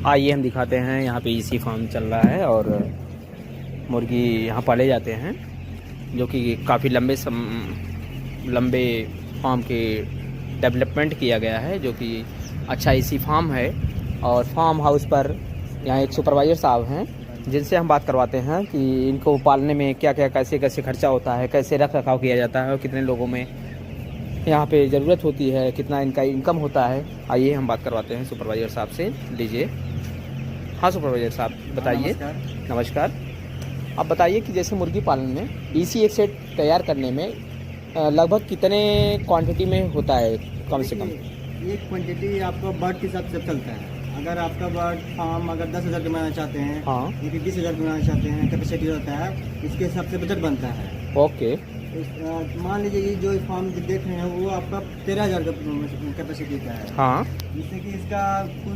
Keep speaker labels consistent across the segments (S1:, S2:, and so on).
S1: आइए हम दिखाते हैं। यहाँ पे इसी फार्म चल रहा है और मुर्गी यहाँ पाले जाते हैं, जो कि काफ़ी लंबे फार्म के डेवलपमेंट किया गया है, जो कि अच्छा इसी फार्म है। और फार्म हाउस पर यहाँ एक सुपरवाइज़र साहब हैं, जिनसे हम बात करवाते हैं कि इनको पालने में क्या क्या कैसे कैसे खर्चा होता है, कैसे रख रखाव किया जाता है और कितने लोगों में यहाँ पे ज़रूरत होती है, कितना इनका इनकम होता है। आइए हम बात करवाते हैं सुपरवाइज़र साहब से। लीजिए। हाँ सुपरवाइज़र साहब बताइए। नमस्कार। आप बताइए कि जैसे मुर्गी पालन में इसी एक सेट तैयार करने में लगभग कितने क्वांटिटी में होता है कम से कम?
S2: एक क्वांटिटी आपको बर्ड के हिसाब से चलता है। अगर आपका बर्ड फार्म अगर 10,000 के बनाना चाहते हैं,
S1: हाँ,
S2: या 20,000 के बनाना चाहते हैं, कैपेसिटी रहता है, इसके हिसाब से बजट बनता है।
S1: ओके।
S2: मान लीजिए ये जो फार्म देख रहे हैं वो आपका 13,000 का कैपेसिटी का है।
S1: हाँ,
S2: जिससे कि इसका कुल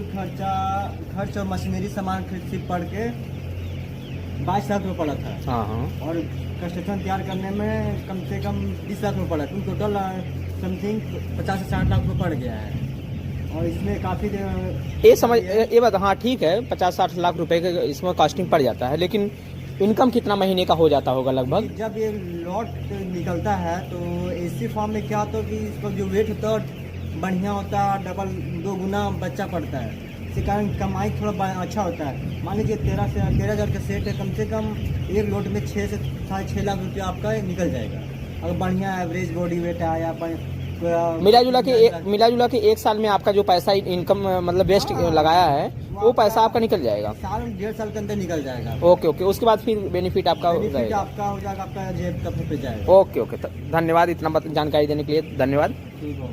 S2: खर्च और मशीनरी सामान खर्च पड़ के 22 लाख रुपये पड़ा था।
S1: हाँ, हाँ।
S2: और कंस्ट्रक्शन तैयार करने में कम से कम 20 लाख रुपये पड़ा, तो टोटल समथिंग 50 से 60 लाख रुपये पड़ गया है। और इसमें काफ़ी
S1: ये बात हाँ ठीक है, 50-60 लाख रुपए के इसमें कॉस्टिंग पड़ जाता है, लेकिन इनकम कितना महीने का हो जाता होगा लगभग?
S2: जब ये लॉट निकलता है तो एसी फार्म में क्या होता है कि इसका जो वेट होता है बढ़िया होता है, डबल 2 गुना बच्चा पड़ता है। इसी कारण कमाई थोड़ा अच्छा होता है। मान लीजिए 13,000 का सेट है, कम से कम एक लोट में 6 से 6.5 लाख रुपया आपका निकल जाएगा। अगर बढ़िया एवरेज बॉडी वेट है या
S1: मिला जुला के एक साल में आपका जो पैसा इनकम मतलब वेस्ट लगाया है वो पैसा आपका निकल जाएगा।
S2: साल 1.5 साल के अंदर निकल जाएगा।
S1: Okay okay. उसके बाद फिर बेनिफिट आपका हो जाएगा।
S2: आपका जेब तक पे जाएगा।
S1: Okay okay. धन्यवाद इतना जानकारी देने के लिए। धन्यवाद।
S2: ठीक हो।